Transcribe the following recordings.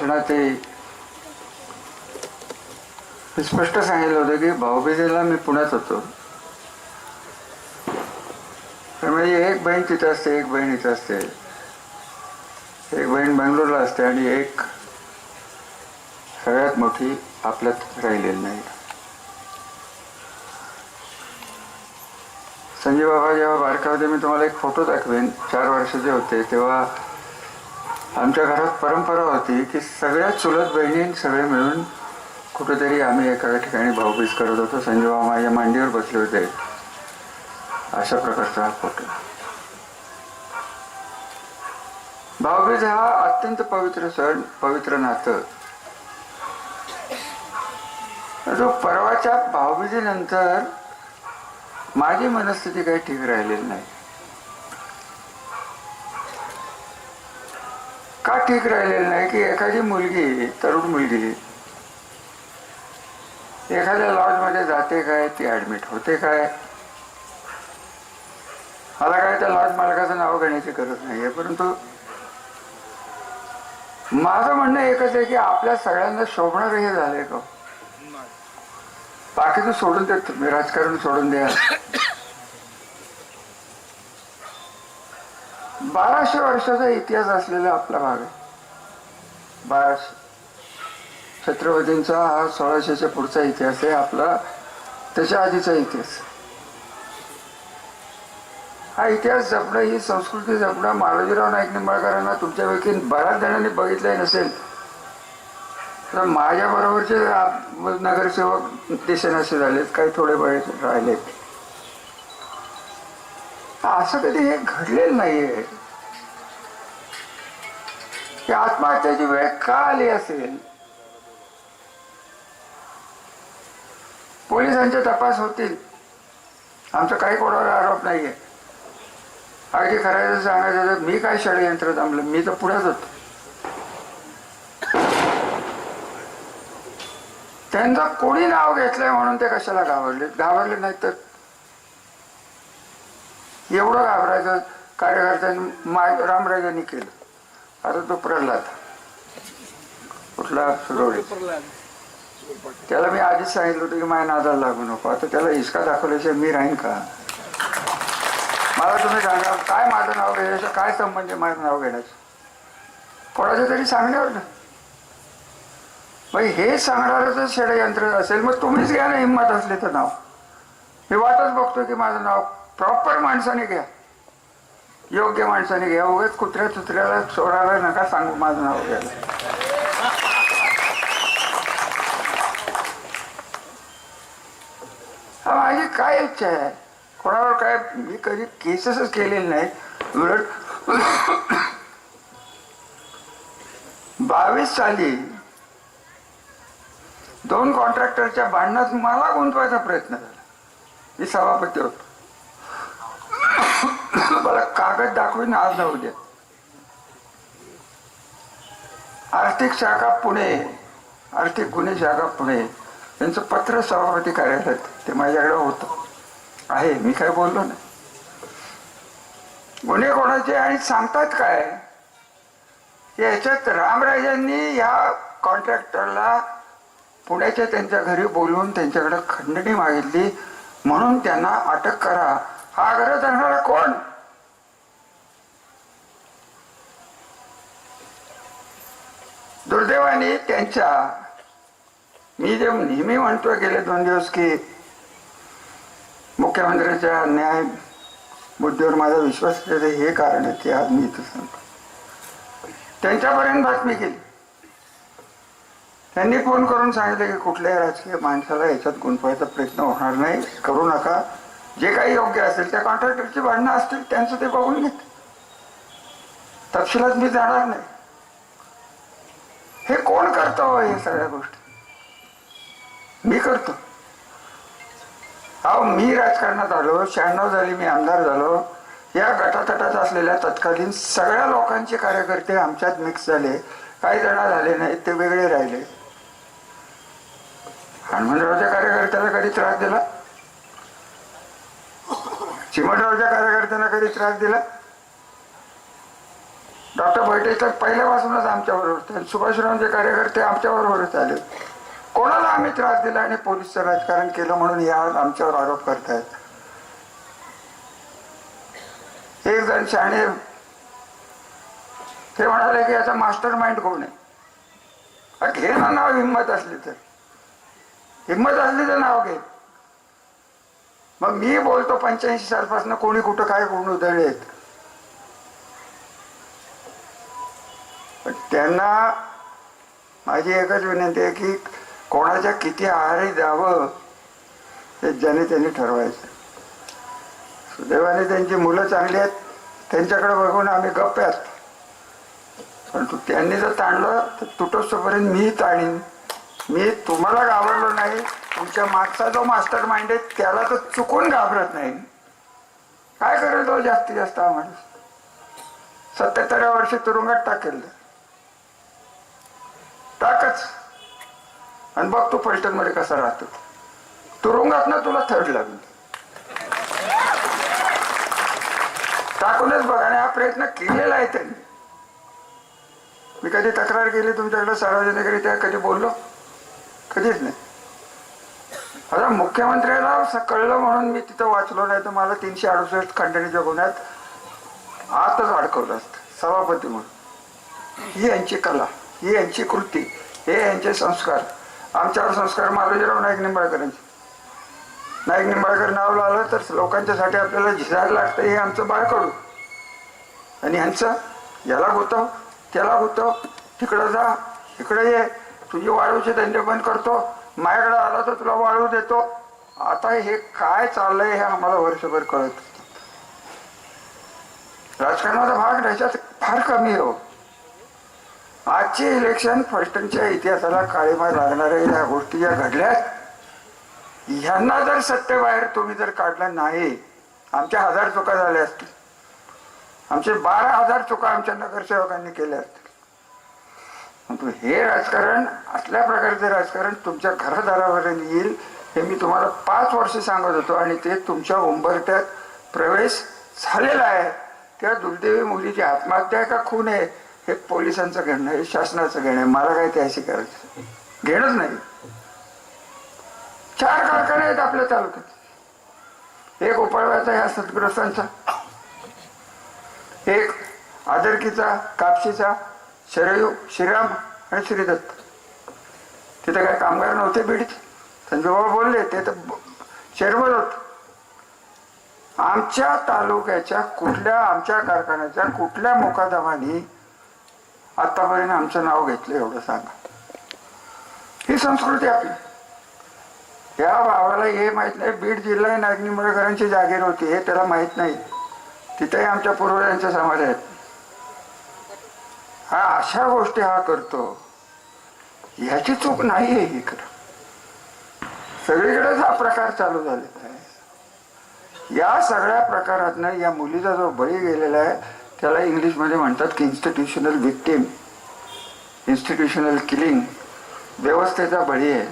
भाषणात स्पष्ट सांगितलं होतं की भाऊबीजेला मी पुण्यात होतो, तर म्हणजे एक बहीण तिथे असते, एक बहीण इथं असते, एक बहीण बेंगलोरला असते आणि एक सगळ्यात मोठी आपल्यात राहिलेली नाही. संजय बाबा जेव्हा बारका होते, मी तुम्हाला एक फोटो दाखवेन, 4 वर्षाचे होते तेव्हा आमच्या घरात परंपरा होती की सगळ्या चुलत बहिणी सगळे मिळून कुठेतरी आम्ही एका ठिकाणी भाऊबीज करत होतो. संजय बाबा माझ्या मांडीवर बसले होते. अशा प्रकारचा हा फोटो. भाऊबीज हा अत्यंत पवित्र सण, पवित्र नातं. जो परवाच्या भाऊबीजेनंतर माझी मनस्थिती काही ठीक राहिलेली नाही. का ठीक राहिलेली नाही की एखादी मुलगी, तरुण मुलगी एखाद्या लॉजमध्ये जाते काय, ती ऍडमिट होते काय, मला काय त्या लॉज मालकाचं नाव घेण्याची गरज नाहीये, परंतु माझं म्हणणं एकच आहे की आपल्या सगळ्यांना शोभणार हे झालंय का? बाकीचं सोडून द्या, तुम्ही राजकारण सोडून द्या. 1200 वर्षाचा इतिहास असलेला आपला भाग आहे. 1200 छत्रपतींचा हा 1600च्या पुढचा इतिहास आहे आपला, त्याच्या आधीचा इतिहास. हा इतिहास जपणं, ही संस्कृती जपणं. मालोजीराव नाईक निंबाळकरांना तुमच्यापैकी बऱ्याच जणांनी बघितलंय नसेल, तर माझ्या बरोबरचे नगरसेवक दिसेनासे झालेत, काही थोडे बळे राहिलेत. असं कधी हे घडलेलं नाहीये की आत्महत्याची वेळ का आली असेल. पोलिसांचे तपास होतील, आमचं काही कोणावर आरोप नाहीये. अगदी खरं सांगायचं तर मी काय षडयंत्र जमलं, मी तर पुढेच होतो. त्यांचं कोणी नाव घेतलंय म्हणून ते कशाला घाबरले नाहीत तर एवढं घाबरायचं कार्यकर्त्यांनी रामराजांनी केलं. आता तो प्रल्हाद कुठला सुरवडे, त्याला मी आधीच सांगितलं होतं की माझ्या नादाला लागू नको. आता त्याला हिसका दाखवल्याशिवाय मी राहीन का? मला तुम्ही सांगा, काय माझं नाव घेण्याचं काय संबंध आहे माझं नाव घेण्याचं कोणाच्या तरी सांगण्यावर ना? मग हे सांगणारच षडयंत्र असेल, मग तुम्हीच घ्या ना, हिंमत असली तर नाव. मी वाटच बघतो की माझं नाव प्रॉपर माणसाने घ्या, योग्य माणसाने घ्या. उगाच कुत्र्या चुत्र्याला सोडायला नका सांगू माझं नाव घ्यायला. हा माझी काय इच्छा आहे, कोणावर काय मी कधी केसेसच केलेली नाही. उलट 22 साली 2 कॉन्ट्रॅक्टरच्या भांडणात मला गुंतवायचा प्रयत्न झाला. मी सभापती होतो. मला कागद दाखवून आज न उद्या आर्थिक शाखा पुणे, आर्थिक गुन्हे शाखा पुणे, त्यांचं पत्र सभापती कार्यालयात ते माझ्याकडे होतं आहे. मी काय बोललो नाही. गुन्हे कोणाचे आणि सांगतात काय, याच्यात रामराजांनी या कॉन्ट्रॅक्टरला पुण्याच्या त्यांच्या घरी बोलवून त्यांच्याकडे खंडणी मागितली म्हणून त्यांना अटक करा. हा आग्रह धरणारा कोण? दुर्दैवाने त्यांच्या, मी जे नेहमी म्हणतोय गेले 2 दिवस की मुख्यमंत्र्यांच्या न्याय मुद्द्यावर माझा विश्वास हे कारण आहे की आज मी इथं सांगतो. त्यांच्यापर्यंत बातमी केली, त्यांनी फोन करून सांगितलं की कुठल्याही राजकीय माणसाला याच्यात गुंतवायचा प्रयत्न होणार नाही, करू नका. जे काही योग्य असेल, त्या कॉन्ट्रॅक्टरची भांडणं असतील त्यांचं ते बघून घेत, तपशिलात मी जाणार नाही. हे कोण करतो हे सगळ्या गोष्टी? मी करतो. अहो मी राजकारणात आलो, 96 झाली मी आमदार झालो. या गटातटात असलेल्या तत्कालीन सगळ्या लोकांचे कार्यकर्ते आमच्यात मिक्स झाले. काही जण झाले नाहीत, ते वेगळे राहिले. हनुमंतरावच्या कार्यकर्त्याला कधी त्रास दिला? चिमटरावच्या कार्यकर्त्यांना कधी त्रास दिला? डॉक्टर भैटे तर पहिल्यापासूनच आमच्याबरोबर होते. सुभाषरावचे कार्यकर्ते आमच्याबरोबरच आले. कोणाला आम्ही त्रास दिला आणि पोलीसचं राजकारण केलं म्हणून या आमच्यावर आरोप करतायत. एक जण शाणे ते म्हणाले की याचा मास्टर माइंड कोण आहे. घे ना नाव, हिंमत असली तर नाव घे. मग मी बोलतो 85 सालपासून कोणी कुठं काय गुण उधळलेत. पण त्यांना माझी एकच विनंती आहे की कोणाच्या किती आहारी जावं हे ज्याने त्यांनी ठरवायचं. सुदैवाने त्यांची मुलं चांगली आहेत, त्यांच्याकडे बघून आम्ही गप्प आहेत. परंतु त्यांनी जर ताणलं तर तुटोस्तोपर्यंत मी ताणीन. मी तुम्हाला घाबरलो नाही, तुमच्या मागचा जो मास्टर माइंड आहे त्याला तर चुकून घाबरत नाही. काय करेल तो जास्तीत जास्त आम्हाला 77व्या वर्षी तुरुंगात टाकेल. टाकच आणि बघ तू फलटण मध्ये कसा राहतो. तुरुंगात ना तुला थर्ड लागली. टाकूनच बघ. आणि हा प्रयत्न केलेला आहे त्यांनी. मी कधी तक्रार केली तुमच्याकडे सार्वजनिकरित्या? कधी बोललो? कधीच नाही. आता मुख्यमंत्र्याला कळलं म्हणून मी तिथं वाचलो, नाही तर मला 368 खंडणीच्या गुन्ह्यात आतच अडकवलं असतं सभापती म्हणून. ही यांची कला, ही यांची कृती, हे यांचे संस्कार. आमच्यावर संस्कार मालोजीराव नाईक निंबाळकरांचे. नाईक निंबाळकर नाव लावलं तर लोकांच्यासाठी आपल्याला झिजायला लागतं, हे आमचं बाळकडू. आणि ह्यांचं याला गुतव त्याला गुतव, तिकडं जा इकडे ये, तुझी वाळूचे धंदे बंद करतो, माझ्याकडे आला तर तुला वाळू देतो. आता हे काय चाललंय हे आम्हाला वर्षभर कळत. राजकारणाचा भाग ह्याच्यात फार कमी हो. आजचे इलेक्शन फलटणच्या इतिहासाला काळीमा लागणाऱ्या या गोष्टी ज्या घडल्यात, ह्यांना जर सत्तेबाहेर तुम्ही जर काढलं नाही, आमच्या 1000 चुका झाल्या असतील. आमचे 12,000 चुका आमच्या नगरसेवकांनी केल्या असतील. हे राजकारण, असल्या प्रकारचे राजकारण तुमच्या घरादारावर येईल हे मी तुम्हाला 5 वर्ष सांगत होतो. आणि ते तुमच्या उंबरठ्यात प्रवेश झालेला आहे. त्या दुर्दैवी मुलीची आत्महत्या का खून आहे हे पोलिसांचं घेणं, हे शासनाचं घेणं. मला काय त्याशी करायचं घेणंच नाही. 4 कारखाने आहेत आपल्या तालुक्यात. एक उपळव्याचा ह्या सद्ग्रस्तांचा, एक आदरकीचा, कापशीचा, शरयू, श्रीराम आणि श्रीदत्त. तिथे काय कामगार नव्हते बीडचे? संजय बाबा बोलले, ते तर चेअरमन होत. आमच्या तालुक्याच्या कुठल्या, आमच्या कारखान्याच्या कुठल्या मुकादमानी आतापर्यंत आमचं नाव घेतलं एवढं सांगा. ही संस्कृती आपली. या भावाला हे माहित नाही, बीड जिल्हा नाईक निंबाळकरांची जागीर होती हे त्याला माहित नाही. तिथेही आमच्या पूर्वजांच्या समाज आहेत. हा अशा गोष्टी हा करतो, ह्याची चूक नाही आहे. इकडं सगळीकडेच हा प्रकार चालू झालेला आहे. या सगळ्या प्रकारातनं या मुलीचा जो बळी गेलेला आहे त्याला इंग्लिशमध्ये म्हणतात की इन्स्टिट्यूशनल विक्टीम, इन्स्टिट्यूशनल किलिंग, व्यवस्थेचा बळी आहे.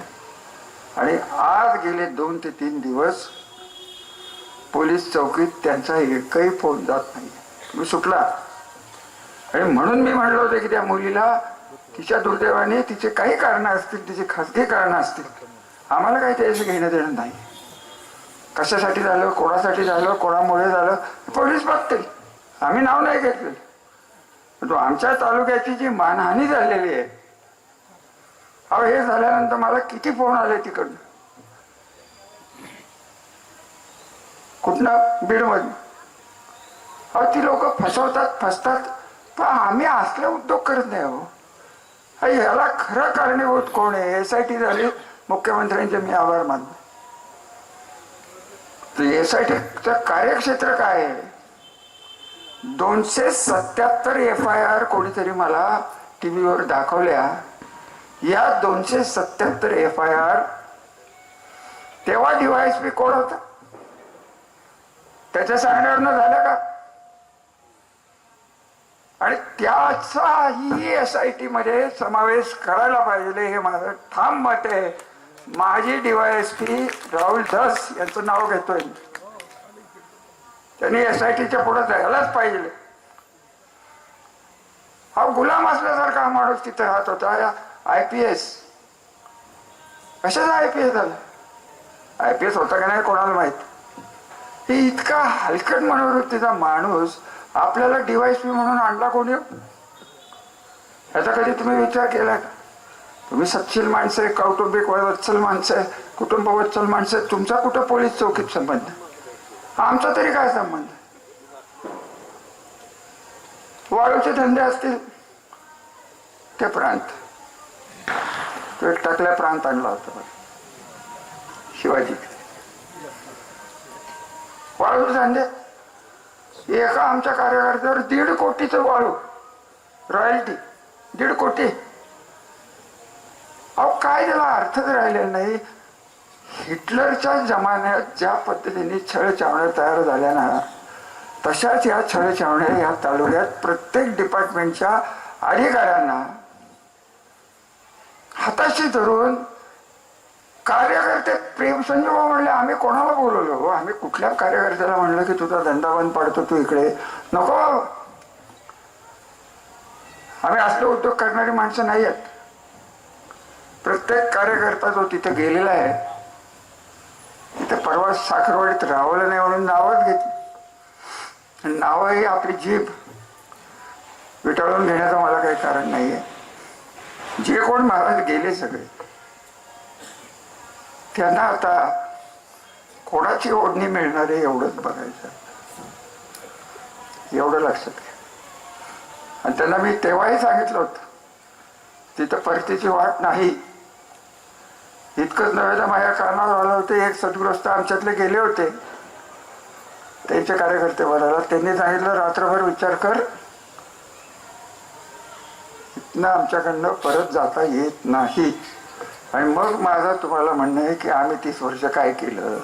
आणि आज गेले 2 ते 3 दिवस पोलीस चौकीत त्यांचा एकही फोन जात नाही. तुम्ही सुटला. आणि म्हणून मी म्हणलं होतं की त्या मुलीला तिच्या दुर्दैवाने तिचे काही कारणं असतील, तिची खासगी कारणं असतील, आम्हाला काही त्याचं घेणं देणं नाही. कशासाठी झालं, कोणासाठी झालं, कोणामुळे झालं पोलीस बघतील. आम्ही नाव नाही घेतलं. पण आमच्या तालुक्याची जी मानहानी झालेली आहे, अहो हे झाल्यानंतर मला किती फोन आले तिकडनं. कुठनं? बीडमधून. अहो ती लोक फसतात. पण आम्ही असले उद्योग करत नाही. हो ह्याला खरं कारणीभूत कोण आहे? SIT झाली, मुख्यमंत्र्यांचे मी आभार मानतो. SITचं कार्यक्षेत्र काय आहे? 277 FIR कोणीतरी मला टीव्हीवर दाखवल्या. या 277 FIR तेव्हा DYSP कोण होता? त्याच्या सांगण्यावरनं झालं का? आणि त्याचाही SIT मध्ये समावेश करायला पाहिजे हे माझं ठाम मत आहे. माजी DYSP राहुल धस यांचं नाव घेतोय. त्यांनी SITच्या पुढे जायलाच पाहिजे. हा गुलाम असल्यासारखा हा माणूस तिथे राहत होता. IPS कशाचा IPS झाला? IPS होता का नाही कोणाला माहित. हे इतका हलकट मनोवृत्तीचा माणूस आपल्याला DYSP म्हणून आणला कोणी? याचा कधी तुम्ही विचार केला का? तुम्ही सत्शील माणसं आहे, कौटुंबिक वत्सल माणसं आहे, कुटुंब वत्सल माणसं आहे, तुमचा कुठं पोलीस चौकीत संबंध? आमचा तरी काय संबंध? वाळूचे धंदे असतील ते प्रांत, तो एक टाकल्या प्रांत आणला होता शिवाजी. वाळूचे धंदे, एका आमच्या कार्यकर्त्यावर 1.5 कोटीचं वाळू रॉयल्टी, 1.5 कोटी. अहो काय त्याला अर्थच राहिलेला नाही. हिटलरच्या जमान्यात ज्या पद्धतीने छळछावण्या तयार झाल्या ना, तशाच या छळछावण्या या तालुक्यात प्रत्येक डिपार्टमेंटच्या अधिकाऱ्यांना हाताशी धरून कार्यकर्ते प्रेमसंजोग म्हणले. आम्ही कोणाला बोलवलो? आम्ही कुठल्या कार्यकर्त्याला म्हणलं की तुझा धंदा बंद पडतो, तू इकडे नको. आम्ही असले उद्योग करणारी माणसं नाही आहेत. प्रत्येक कार्यकर्ता जो तिथे गेलेला आहे, तिथे परवा साखरवाडीत राहवलं नाही म्हणून नावच घेतली. नावं ही आपली जीभ विटाळून घेण्याचं मला काही कारण नाहीये. जे कोण महाराज गेले सगळे, त्यांना आता कोणाची ओढणी मिळणार आहे एवढंच बघायचं, एवढं लक्षात घ्या. आणि त्यांना मी तेव्हाही सांगितलं होतं, तिथं परतीची वाट नाही. इतकंच नव्हे तर माझ्या कानावर आलं होतं, एक सद्गृहस्थ आमच्यातले गेले होते त्यांचे कार्यकर्ते बोलायला. त्यांनी सांगितलं रात्रभर विचार कर, इथनं आमच्याकडनं परत जाता येत नाही. आणि मग माझं तुम्हाला म्हणणं आहे की आम्ही 30 वर्ष काय केलं,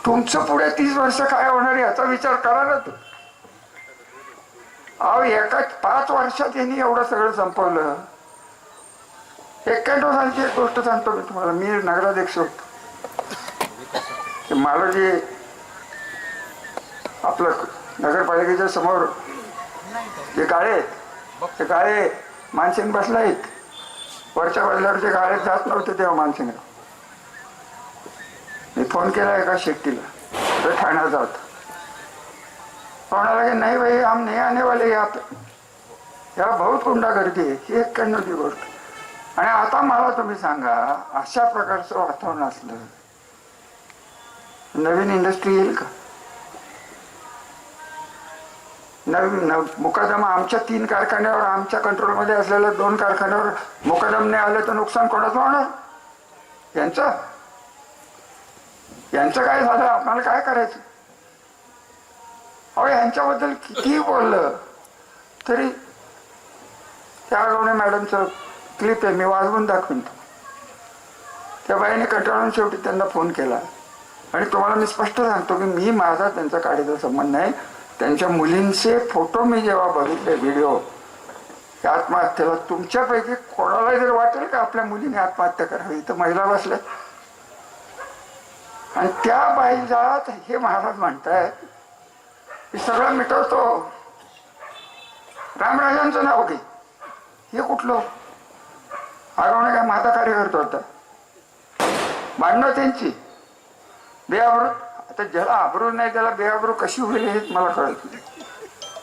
तुमचं पुढे 30 वर्ष काय होणार याचा विचार करा ना. अहो एका 5 वर्षात यांनी एवढं सगळं संपवलं. 91 सालची एक गोष्ट सांगतो मी तुम्हाला. मी नगराध्यक्ष होतो, मला जे आपलं नगरपालिकेच्या समोर जे गाळे आहेत, ते गाळे मानसिंग बसला आहेत. वरच्या बाजल्यावरचे गाळे जात नव्हते तेव्हा मानसिंगला. मी फोन केला एका शेट्टीला, तो ठाण्याचा होता. म्हणाला की नाही भाई हम नहीं आने वाले यहाँ पे, याला बहुत गुंडागर्दी आहे. ही 91ची गोष्ट. आणि आता मला तुम्ही सांगा, अशा प्रकारचं वातावरण असलं नवीन इंडस्ट्री येईल का? नवीन मुकादमा आमच्या 3 कारखान्यावर, आमच्या कंट्रोलमध्ये असलेल्या 2 कारखान्यावर मुकादम नाही आलं तर नुकसान कोणाचं होणार? यांचं काय झालं? आम्हाला काय करायचं? अहो यांच्याबद्दल कितीही बोललं तरी, त्या आगवणे मॅडमचं क्लिप आहे, मी वाजवून दाखवीन. त्या बाईने कंटाळून शेवटी त्यांना फोन केला. आणि तुम्हाला मी स्पष्ट सांगतो की मी माझा त्यांचा काडीचा संबंध नाही. त्यांच्या मुलींचे फोटो मी जेव्हा बघितले, व्हिडिओ, आत्महत्येला, तुमच्यापैकी कोणाला जर वाटेल का आपल्या मुलीने आत्महत्या करावी? तर महिला बसल्या. आणि त्या बाईला हे महाराज म्हणतायत की सगळं मिटवतो, रामराजांचं नाव घे. हे कुठलं? आरवणे काय माझा कार्यकर्ता होता? भांडणं त्यांची बेआबरू. आता ज्याला आबरू नाही त्याला बेआबरू कशी होईल हे मला कळत नाही.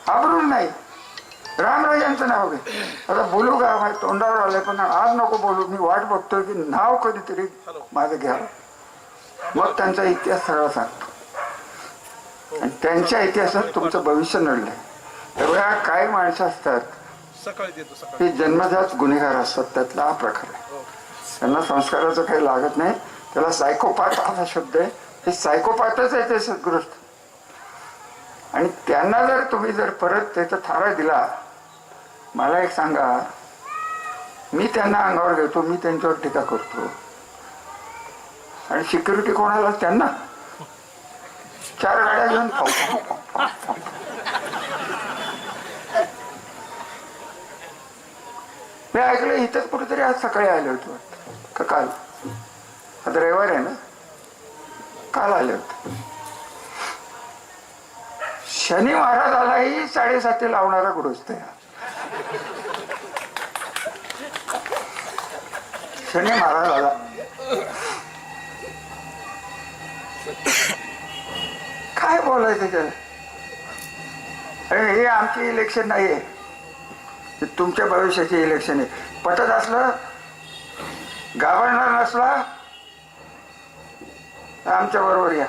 आबरू नाही, रामराजांचं नाव घे. आता बोलू का? माझ्या तोंडावर आलंय पण आज नको बोलू. मी वाट बघतोय की नाव कधीतरी माझं घ्यावं, मग त्यांचा इतिहास सगळा सांगतो. आणि त्यांच्या इतिहासात तुमचं भविष्य नडलंय. तेव्हा काही माणसं असतात ते जन्मजात गुन्हेगार असतात, त्यातला हा प्रकार आहे. त्यांना संस्काराचं काही लागत नाही. त्याला सायकोपाथ हा शब्द आहे. हे सायकोपाथच आहे ते सद्गृहस्थ. आणि त्यांना जर तुम्ही जर परत त्याचा थारा दिला, मला एक सांगा, मी त्यांना अंगावर घेतो, मी त्यांच्यावर टीका करतो. आणि सिक्युरिटी कोणाला? त्यांना 4 गाड्या घेऊन मी ऐकलं इथंच कुठेतरी आज सकाळी आले होते का काल, आता रविवार आहे ना, काल आले होते. शनी महाराजालाही 7:30 लावणारा गृहस्थ आहे. क्षणी मारा झाला. काय बोलायचं त्याला? अरे हे आमची इलेक्शन नाहीये, तुमच्या भविष्याची इलेक्शन आहे. पटत असलं, घाबरणार नसला आमच्या बरोबर या.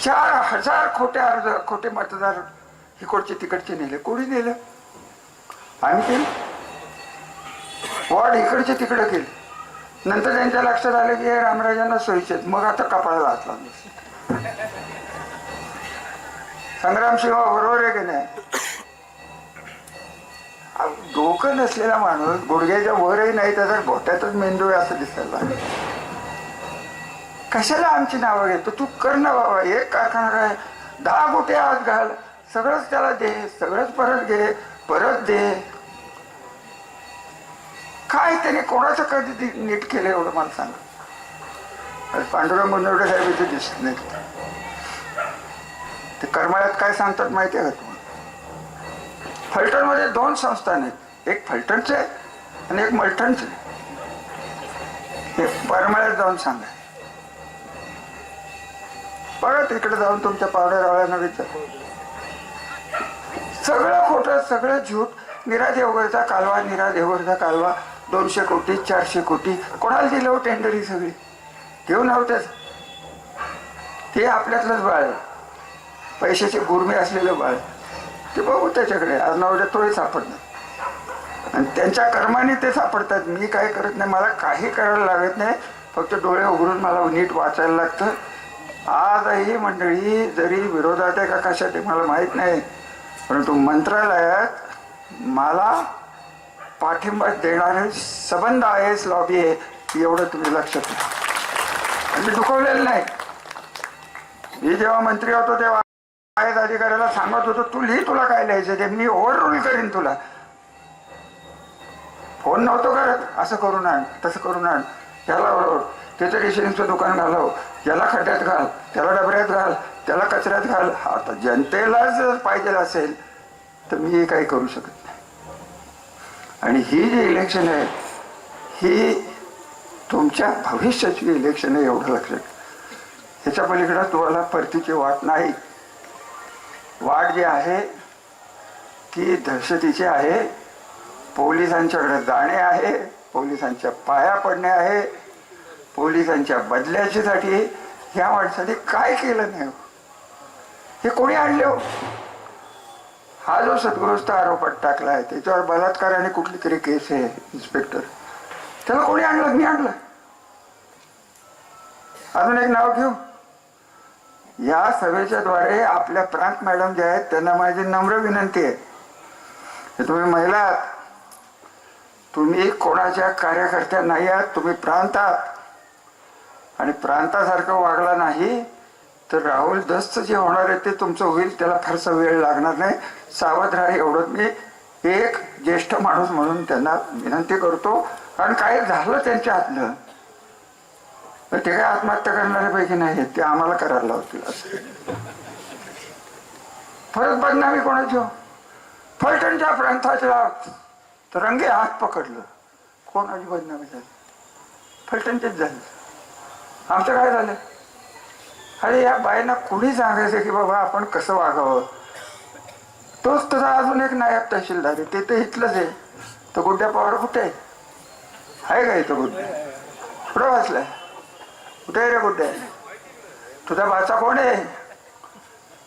4,000 खोटे अर्ज, खोटे मतदार इकडचे तिकडचे नेले. कोणी नेलं? आम्ही केलं. वॉर्ड इकडचे तिकडे केले. नंतर त्यांच्या लक्षात आलं की हे रामराजांना सोयीचे. मग आता कपाळाला हात लावला. संग्राम सिंह बरोबर आहे की नाही? डोकं नसलेला माणूस, गुडघ्याच्या वरही नाही त्याचा घोट्यातच मेंदू आहे असं दिसायला लागलं. कशाला आमची नावं घेतो? तू कर ना बाबा. एक कारखाना काय 10 कोटी आत घाल, सगळंच त्याला दे, सगळंच परत घे, परत दे. काय त्याने कोणाचं कधी नीट केलं एवढं मला सांगा. पांडुरंग मुंदवडे साहेब इथे दिसत नाही. ते करमाळ्यात काय सांगतात माहिती आहे का तुम्हाला? फलटणमध्ये 2 संस्थान आहेत, एक फलटणचे आणि एक मलटणचे. हे करमाळ्यात जाऊन सांगा. बघा तिकडे जाऊन तुमच्या पावड्यारावळ्यांना विचार. सगळं खोटं, सगळं झूट. नीरा देवगडचा कालवा, नीरा देवगडचा कालवा 200 कोटी 400 कोटी कोणाला दिलं हो टेंडर? ही सगळी घेऊन नव्हत्याच. ते आपल्यातलंच बाळ आहे, पैशाचे गुरमे असलेलं बाळ. ते बघू त्याच्याकडे. आज ना उद्या तोही सापडणार आणि त्यांच्या कर्माने ते सापडतात. मी काय करत नाही, मला काही करायला लागत नाही. फक्त डोळे उघडून मला नीट वाचायला लागतं. आजही मंडळी जरी विरोधात आहे का कशात आहे मला माहीत नाही, परंतु मंत्रालयात मला पाठिंबा देणारे संबंध IAS लॉबी आहे एवढं तुम्ही लक्षात घ्या. आणि मी दुखवलेलं नाही. मी जेव्हा मंत्री होतो तेव्हा IAS अधिकाऱ्याला सांगत होतो, तू लिही तुला काय लिहायचं ते, मी ओव्हर रूल करीन तुला. फोन नव्हतो करत, असं करून आण, तसं करून आण, त्याला ओरड, त्याचं रेशनिंगचं दुकान घालव, याला खड्ड्यात घाल, त्याला डबऱ्यात घाल, त्याला कचऱ्यात घाल. आता जनतेला जर पाहिजे असेल तर मी काही करू शकत नाही. आणि ही जी इलेक्शन आहे ही तुमच्या भविष्याची इलेक्शन आहे एवढं लक्षात. ह्याच्या पलीकडे तुम्हाला परतीची वाट नाही. वाट जी आहे ती दहशतीची आहे. पोलिसांच्याकडे जाणे आहे, पोलिसांच्या पाया पडणे आहे, पोलिसांच्या बदल्याच्यासाठी. ह्या माणसाने काय केलं नाही? हे कोणी आणले हो? हा जो सद्गृहस्थ आरोपात टाकला आहे त्याच्यावर बलात्कार आणि कुठली तरी केस आहे इन्स्पेक्टर, त्याला कोणी आणलं? मी आणलं. अजून एक नाव घेऊ. या सभेच्या द्वारे आपल्या प्रांत मॅडम जे आहेत त्यांना माझी नम्र विनंती आहे की तुम्ही महिला आहात, तुम्ही कोणाच्या कार्यकर्त्या नाही आहात, तुम्ही प्रांत आहात. आणि प्रांतासारखं वागला नाही तर राहुल दस्त जे होणार आहे ते तुमचं होईल. त्याला फारसा वेळ लागणार नाही. सावध राहा एवढं मी एक ज्येष्ठ माणूस म्हणून त्यांना विनंती करतो. कारण काय झालं त्यांच्या हातनं तर ते काय आत्महत्या करणाऱ्यापैकी नाही, ते आम्हाला करायला लावतील. असं परत बदनामी कोणाची हो? फलटणच्या प्रांताच्या तर रंगे हात पकडलं. कोणाची बदनामी झाली? फलटणचेच झाली. आमचं काय झालं? अरे या बाईंना कुणी सांगायचं की बाबा आपण कसं वागावं? तोच तसा अजून एक नायब तहसीलदार आहे, ते तर इथलंच आहे. तो गुड्ड्या पवार कुठे आहे का? इथं गुड्ड्या कुठं वाचलाय? कुठे आहे रे गुड्ड्या? तुझा भाचा कोण आहे?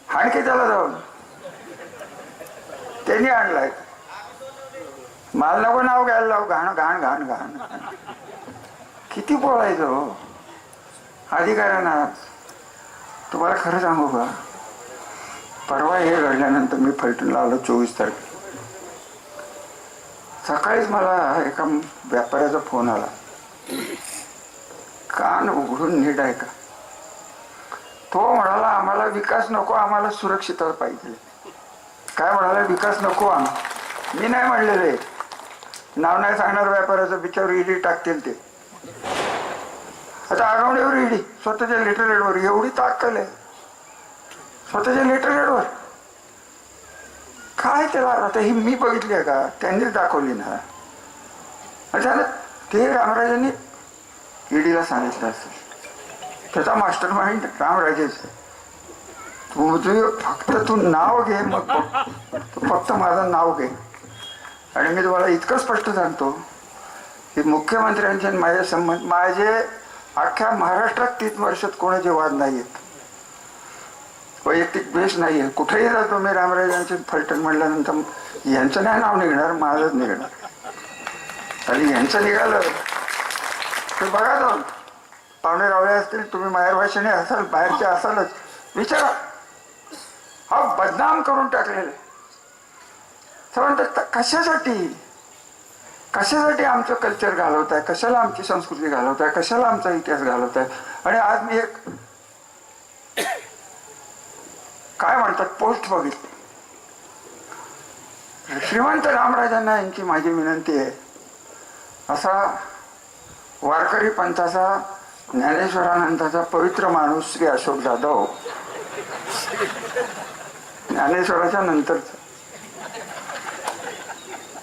आणखी त्याला जाऊन त्यांनी आणलाय. मला नको नाव घ्यायला लाव. घाण घाण घाण घाण. किती बोलायचं हो अधिकाऱ्यांना? तुम्हाला खरं सांगू का, परवा हे घडल्यानंतर मी फलटणला आलो 24 तारखेला. सकाळीच मला एका व्यापाऱ्याचा फोन आला. कान उघडून नीट आहे का? तो म्हणाला आम्हाला विकास नको, आम्हाला सुरक्षितता पाहिजे. काय म्हणाला? विकास नको आम्हाला. मी नाही म्हणलेले, नाव नाही सांगणार व्यापाऱ्याचं, बिचार ईडी टाकतील ते. आता आगवण्यावर ईडी स्वतःच्या लेटर हेडवर एवढी ताकद आहे, स्वतःच्या लेटर हेडवर. काय त्याला आता ही मी बघितली आहे का? त्यांनीच दाखवली ना. अच्छा ते रामराजांनी ईडीला सांगितलं असेल. त्याचा मास्टर माइंड रामराजेच. फक्त तू नाव घे, मग तू फक्त माझं नाव घे. आणि मी तुम्हाला इतकं स्पष्ट सांगतो की मुख्यमंत्र्यांचे माझे संबंध, माझे अख्ख्या महाराष्ट्रात 3 वर्षात कोणाचे वाद नाही आहेत, वैयक्तिक द्वेष नाही आहे. कुठेही जातो मी रामराजांचे फलटण म्हटल्यानंतर यांचं नाही नाव निघणार, माझंच निघणार. आणि यांचं निघालं तर बघा जाऊन पाहुणे रावळे असतील, तुम्ही माहेरभाषणे असाल, बाहेरचे असालच, विचारा. हा बदनाम करून टाकलेलं. म्हणतात कशासाठी कशासाठी आमचं कल्चर घालवताय, कशाला आमची संस्कृती घालवताय, कशाला आमचा इतिहास घालवताय. आणि आज मी एक काय म्हणतात पोस्ट बघितली. श्रीमंत रामराजांना यांची माझी विनंती आहे, असा वारकरी पंथाचा ज्ञानेश्वरानंदाचा पवित्र माणूस श्री अशोक जाधव, ज्ञानेश्वराच्या नंतरचा,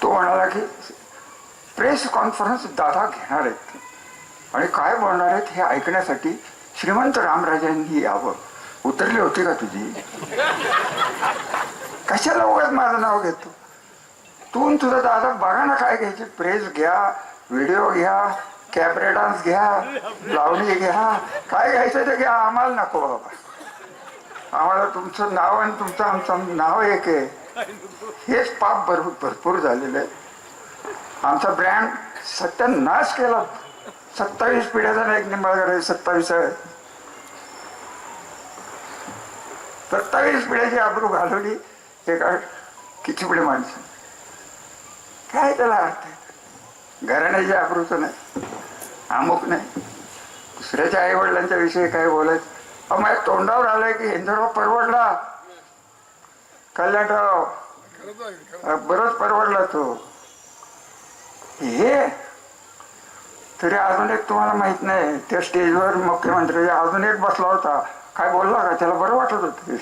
तो म्हणाला की प्रेस कॉन्फरन्स दादा घेणार आहेत आणि काय बोलणार आहेत हे ऐकण्यासाठी श्रीमंत रामराजांनी यावं. उतरली होती का तुझी? कशाला उगाच माझं नाव घेतो तू? तुझा दादा बघा ना काय घ्यायची, प्रेस घ्या, व्हिडिओ घ्या, कॅबरे डान्स घ्या, लावणी घ्या, काय घ्यायचं ते घ्या, आम्हाला नको बाबा. आम्हाला तुमचं नाव आणि तुमचं आमचं नाव एक आहे, हेच पाप भरपूर झालेलं आहे. आमचा ब्रँड सत्यानाश केला. 27 पिढ्याचा ना एक निंबाळकर 27 पिढ्याची आबरू घालवली एका किचपिडे माणसं. काय त्याला अर्थ आहे? घराण्याची आबरूचं नाही, अमुक नाही, दुसऱ्याच्या आई वडिलांच्या विषयी काय बोलायचं. माझ्या तोंडावर आलंय की हिंदराव परवडला, कल्याणराव बरंच परवडला तो. हे तरी अजून एक तुम्हाला माहित नाही, त्या स्टेजवर मुख्यमंत्री अजून एक बसला होता, काय बोलला का? त्याला बरं वाटत होतं.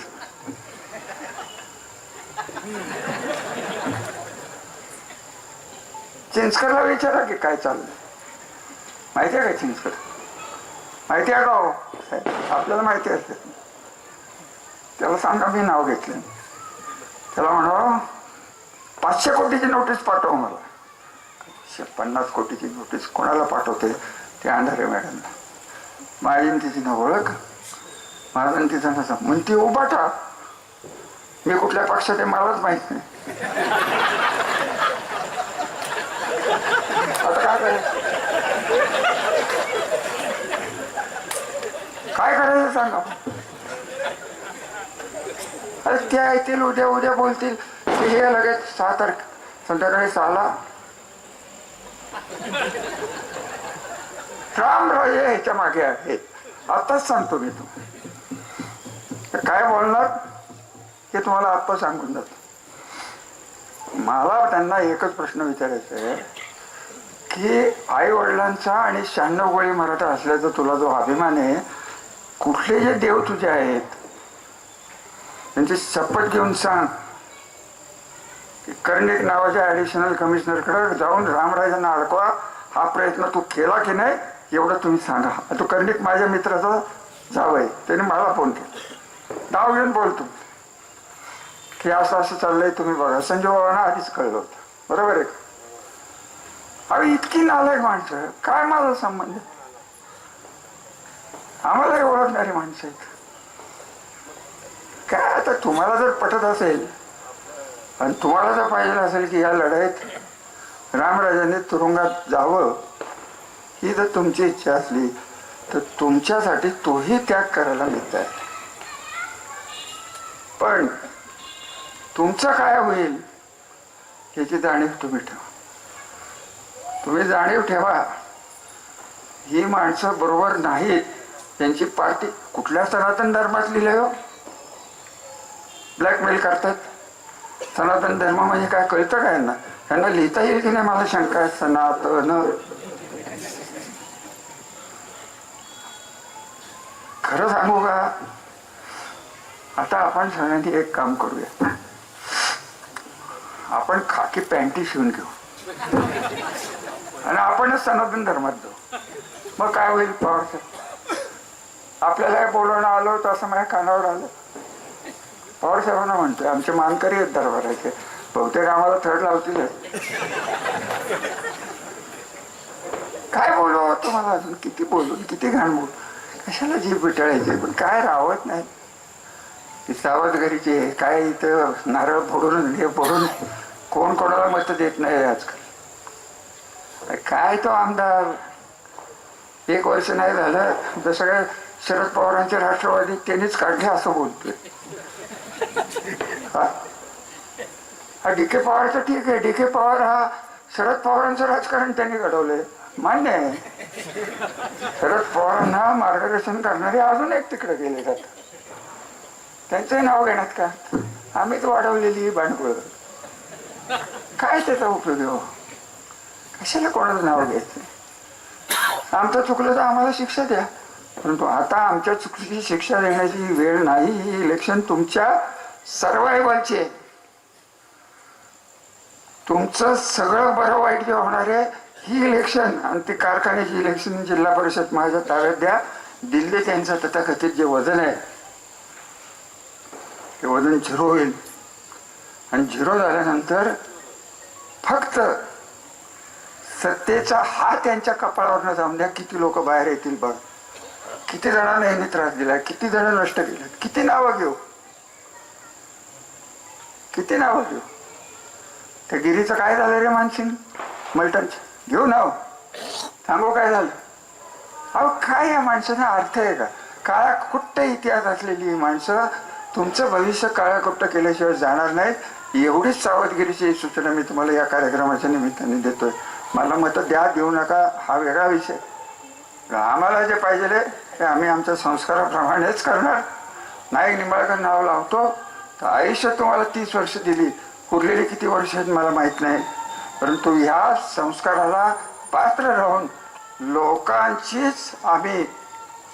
चिंचकरला विचारा की काय चाललंय, माहिती आहे का? चिंचकर माहिती आहे का हो? आपल्याला माहिती असते. त्याला सांगा मी नाव घेतलं, त्याला म्हणा 500 कोटीची नोटीस पाठव मला. 50 कोटीची नोटीस कोणाला पाठवते? ते अंधारे मॅडमला. माझी तिची ना ओळख, माझं तिचं नसा म्हणून ती उभाटा. मी कुठल्या पक्षात आहे मलाच माहित नाही. आता काय करायचं? काय करायचं सांगा. अरे ते येतील उद्या बोलतील हे लगेच 6 तारखे संध्याकाळी 6ला रामराजे ह्याच्या मागे आहे. आताच सांगतो मी. तू काय बोलणार हे तुम्हाला आत्ता सांगून जातो. मला त्यांना एकच प्रश्न विचारायचा आहे की आई वडिलांचा आणि 96 गोळी मराठा असल्याचा तुला जो अभिमान आहे, कुठले जे देव तुझे आहेत त्यांची शपथ घेऊन सांग की कर्णिक नावाच्या ऍडिशनल कमिशनरकडे जाऊन रामराजांना अडकवा. हा प्रयत्न तू केला की नाही एवढं तुम्ही सांगा. तो कर्णिक माझ्या मित्राचा जावई, त्याने मला फोन केला, नाव घेऊन बोलतो की असं असं चाललंय, तुम्ही बघा. संजय बाबांना आधीच कळलं होतं, बरोबर आहे. अरे इतकी नालायक माणसं, काय माझा संबंध? आम्हाला ओळखणारी माणसं आहेत. काय आता तुम्हाला जर पटत असेल आणि तुम्हाला जर पाहिजे असेल की या लढाईत रामराजांनी तुरुंगात जावं, ही जर तुमची इच्छा असली तर तुमच्यासाठी तोही त्याग करायला मिळत आहे. पण तुमचं काय होईल याची जाणीव तुम्ही ठेवा. तुम्ही जाणीव ठेवा, ही माणसं बरोबर नाहीत. त्यांची पार्टी कुठल्या सनातन धर्मात लिहिलंय हो? ब्लॅकमेल करतात. सनातन धर्म म्हणजे काय कळतं काय यांना? त्यांना लिहिता येईल की नाही मला शंका आहे. सनातन खरं सांगू का? आता आपण सगळ्यांनी एक काम करूया, आपण खाकी पॅन्टी शिवून घेऊ आणि आपणच सनातन धर्मात जाऊ, मग काय होईल? पवार आपल्याला बोलवणं आलो तर असं माझ्या कानावर आलं. पवार साहेबांना म्हणतोय, आमचे मानकरी आहेत दरबाराचे, बहुतेक आम्हाला थर्ड लावतीलच. काय बोलू तुम्हाला, अजून किती बोलून किती घाण बोल, कशाला जीभ पिटाळायची, पण काय राहत नाही. सावधगिरीचे काय इथं नारळ फोडून हे फोडून कोण कोणाला मत देत नाही आजकाल. काय तो आमदार 1 वर्ष नाही झालं तर सगळ्या शरद पवारांचे राष्ट्रवादी त्यांनीच काढले असं बोलतोय. हा डी के पवारचं ठीक आहे, डी के पवार हा शरद पवारांचं राजकारण त्यांनी घडवलंय, मान्य आहे. शरद पवारांना मार्गदर्शन करणारे अजून एक तिकडे गेले जातात, त्यांचंही नाव घेण्यात का? आम्हीच वाढवलेली भांडवळ, काय त्याचा उपयोग हो? कशाला कोणाचं नाव घ्यायचं? आमचं चुकलं तर आम्हाला शिक्षा द्या, परंतु आता आमच्या चुकीची शिक्षा देण्याची वेळ नाही. ही इलेक्शन तुमच्या सर्वायवलची आहे. तुमचं सगळं बरं वाईट जे होणार आहे ही इलेक्शन, आणि ती कारखान्याची इलेक्शन जिल्हा परिषद माझ्या ताब्यात द्या. दिल्ली त्यांचं तथाकथित जे वजन आहे ते वजन 0 होईल, आणि 0 झाल्यानंतर फक्त सत्तेचा हात त्यांच्या कपाळावर जाऊन द्या. किती लोक बाहेर येतील बघ, किती जणांना यांनी त्रास दिला, किती जण नष्ट केले, किती नावं घेऊ, किती नावं घेऊ. त्या गिरीचं काय झालं रे मानसिंग मल्टनचं, घेऊ नाव, सांगू काय झालं? अहो काय या माणसाचा अर्थ आहे का? काळा कुट्ट इतिहास असलेली ही माणसं तुमचं भविष्य काळाकुट्ट केल्याशिवाय जाणार नाहीत. एवढीच सावधगिरीची सूचना मी तुम्हाला या कार्यक्रमाच्या निमित्ताने देतोय. मला मतं द्या देऊ नका हा वेगळा विषय. आम्हाला जे पाहिजे ते आम्ही आमच्या संस्काराप्रमाणेच करणार. नाईक निंबाळकर नाव लावतो तर आयुष्यात तुम्हाला 30 वर्ष दिली, उरलेली किती वर्ष आहेत मला माहीत नाही, परंतु ह्या संस्काराला पात्र राहून लोकांचीच आम्ही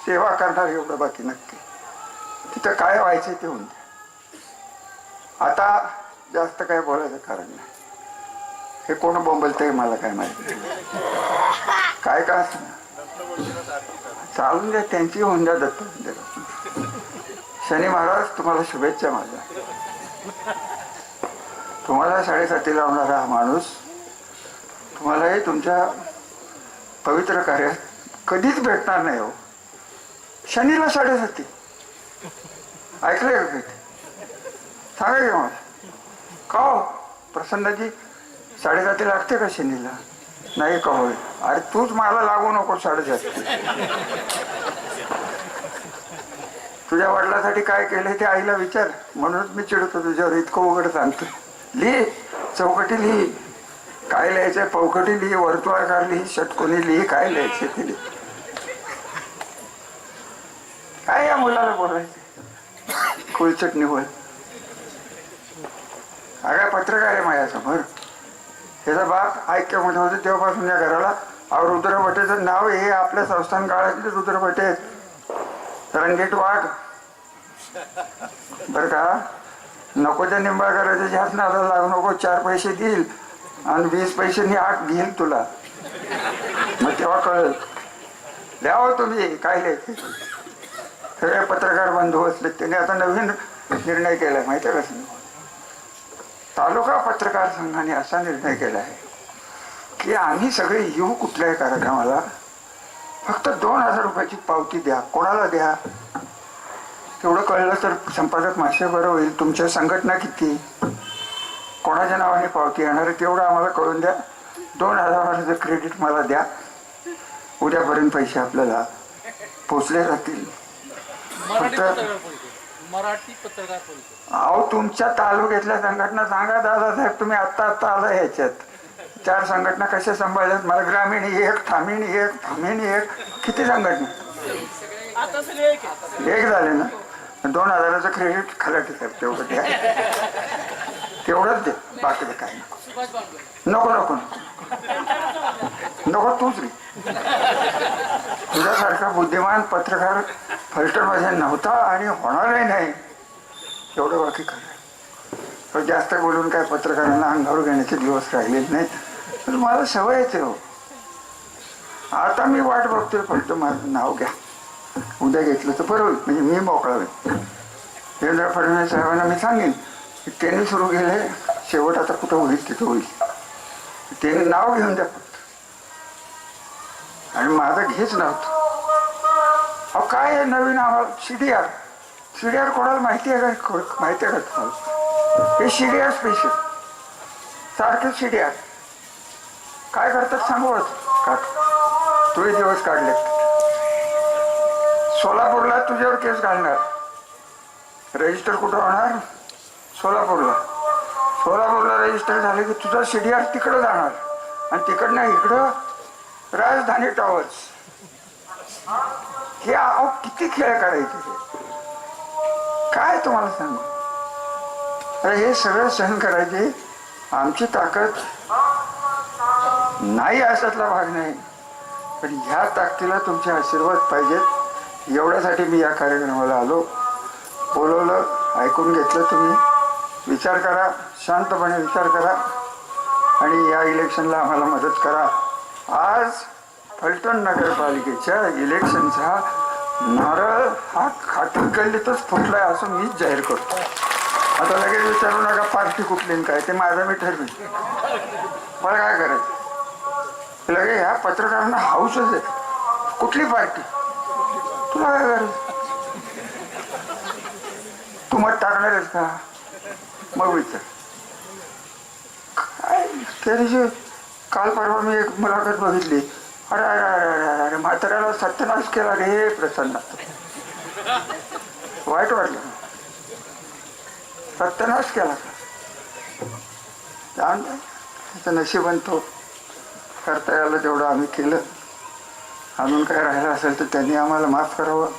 सेवा करणार, एवढं बाकी नक्की. तिथं काय व्हायचं ते होऊन द्या. आता जास्त काय बोलायचं कारण नाही. हे कोण बोंबलतंय मला काय माहिती, काय का चालून द्या, त्यांची होऊन द्या. दत्त शनी महाराज तुम्हाला शुभेच्छा. माझ्या तुम्हाला 7:30 लावणारा हा माणूस तुम्हालाही तुमच्या पवित्र कार्यात कधीच भेटणार नाही हो. शनीला 7:30 ऐकलंय का? सांगा की मला का हो प्रसन्नजी, 7:30 लागते का शनीला? नाही का होय? अरे तूच मला लागू नको 7:30. तुझ्या वडिलांसाठी काय केलंय ते आईला विचार, म्हणूनच मी चिडतो तुझ्यावर, इतकं उघड सांगतो. लिही, चौकटी लिही, काय लिहायचंय, पौकटी लिही, वर्तुळाकार लिही, षटकोनी लिही, काय लिहायचंय ते लिही. काय या मुलाला बोलायचं कुळचट निवड? अगं पत्रकार आहे माझ्यासमोर, ह्याचा बाप ऐक्यमध्ये होते तेव्हापासून या घराला रुद्र भटेचं नाव हे आपल्या संस्थान काळातले रुद्र भटे रणजीत वाघ बर का. नको त्या निंबाळकराच्या ह्याच नादाला लागू नको. 4 पैसे देईल आणि 20 पैशांनी 8 घेईल तुला, मग तेव्हा कळेल. द्यावं तुम्ही काय लिहायचे. सगळे पत्रकार बंधू असले त्यांनी आता नवीन निर्णय केलाय माहिती आहे का? तालुका पत्रकार संघाने असा निर्णय केला आहे की आम्ही सगळे येऊ कुठल्याही कार्यक्रमाला, फक्त 2000 रुपयाची पावती द्या. कोणाला द्या तेवढं कळलं तर संपादक मासे बरं होईल. तुमच्या संघटना किती, कोणाच्या नावाने पावती येणार तेवढं आम्हाला कळून द्या. 2000 क्रेडिट मला द्या. उद्यापर्यंत पैसे आपल्याला पोचले जातील. मराठी पत्रकार अहो तुमच्या तालुक्यातल्या संघटना सांगा दादासाहेब, तुम्ही आत्ता आला ह्याच्यात 4 संघटना कशा सांभाळल्यात? मला ग्रामीण 1, थामीण 1, फामीण 1, किती संघटना? एक झाले ना. 2000चं क्रेडिट खलाटी साहेब तेवढं द्या, तेवढंच दे, बाकी काय नको नको नको नको तूच रे. तुझ्यासारखा बुद्धिमान पत्रकार फलटणमध्ये नव्हता आणि होणारही नाही, एवढं बाकी खरं. जास्त बोलून काय पत्रकारांना अंगावर घेण्याचे दिवस राहिलेच नाहीत. तर मला सवयच आहे हो. आता मी वाट बघतोय, फक्त माझं नाव घ्या, उद्या घेतलं तर बरं होईल, म्हणजे मी मोकळा होईल. देवेंद्र फडणवीस साहेबांना मी सांगेन की त्यांनी सुरू केले, शेवट आता कुठं होईल तिथं होईल, त्यांनी नाव घेऊन द्या फक्त. आणि माझं घेच नव्हतं. अहो काय आहे नवीन आम्हाला CDR. CDR कोणाला माहिती आहे का? माहिती आहे का तुम्हाला? हे CDR स्पेशल सारखे CDR काय करतात सांगू का? तुझे दिवस काढले. सोलापूरला तुझ्यावर केस घालणार, रजिस्टर कुठं होणार? सोलापूरला. सोलापूरला रजिस्टर झाले की तुझा CDR तिकडं जाणार आणि तिकडनं इकडं राजधानी टॉवर्स. हे अहो किती खेळ करायचे, काय तुम्हाला सांगू. अरे हे सगळं सहन करायचे आमची ताकद नाही, अशातला भाग नाही. पण ह्या ताकदीला तुमचे आशीर्वाद पाहिजेत. एवढ्यासाठी मी या कार्यक्रमाला आलो, बोलवलं, ऐकून घेतलं. तुम्ही विचार करा, शांतपणे विचार करा आणि या इलेक्शनला आम्हाला मदत करा. आज फलटण नगरपालिकेच्या इलेक्शनचा नारळ हा खाटी गल्लीतच फुटलाय असं मीच जाहीर करतो. आता लगेच विचारू नका पार्टी कुठली काय, ते माझं मी ठरवेन. मला काय करायचं लगे. ह्या पत्रकारांना हाऊसच आहे, कुठली पार्टी, तुला काय करायचं? तू मत टाकणारच का? मग विचार काय. त्या दिवशी काल परवा मी एक मुलाखत बघितली. अरे अरे अरे अरे अरे म्हाताऱ्याला सत्यानाश केला रे प्रसन्न. वाईट वाटलं, सत्यानाश केला का? नशिबान तो करता यायला तेवढं आम्ही केलं. अजून काय राहिलं असेल तर त्यांनी आम्हाला माफ करावं.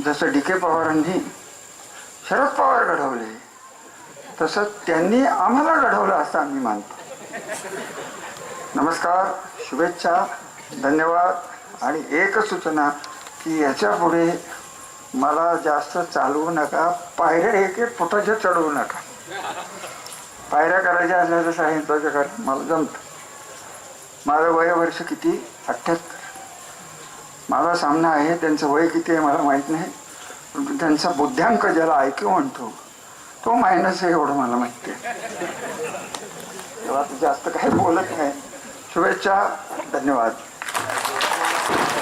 जसं DK पवारांनी शरद पवार घडवले तसं त्यांनी आम्हाला घडवलं असं आम्ही मानतो. नमस्कार, शुभेच्छा, धन्यवाद. आणि एकच सूचना की याच्या पुढे मला जास्त चालवू नका, पायऱ्या एक एक फुटाच्या चढवू नका. पायऱ्या करायच्या असल्या तर सांगितलं कर, मला जमतं. माझं वय वर्ष किती? 78. माझा सामना आहे. त्यांचं वय किती आहे मला माहीत नाही, पण त्यांचा बुद्ध्यांक ज्याला IQ म्हणतो तो मायनस आहे एवढं मला माहिती आहे. तेव्हा जास्त काही बोलत नाही. शुभेच्छा, धन्यवाद.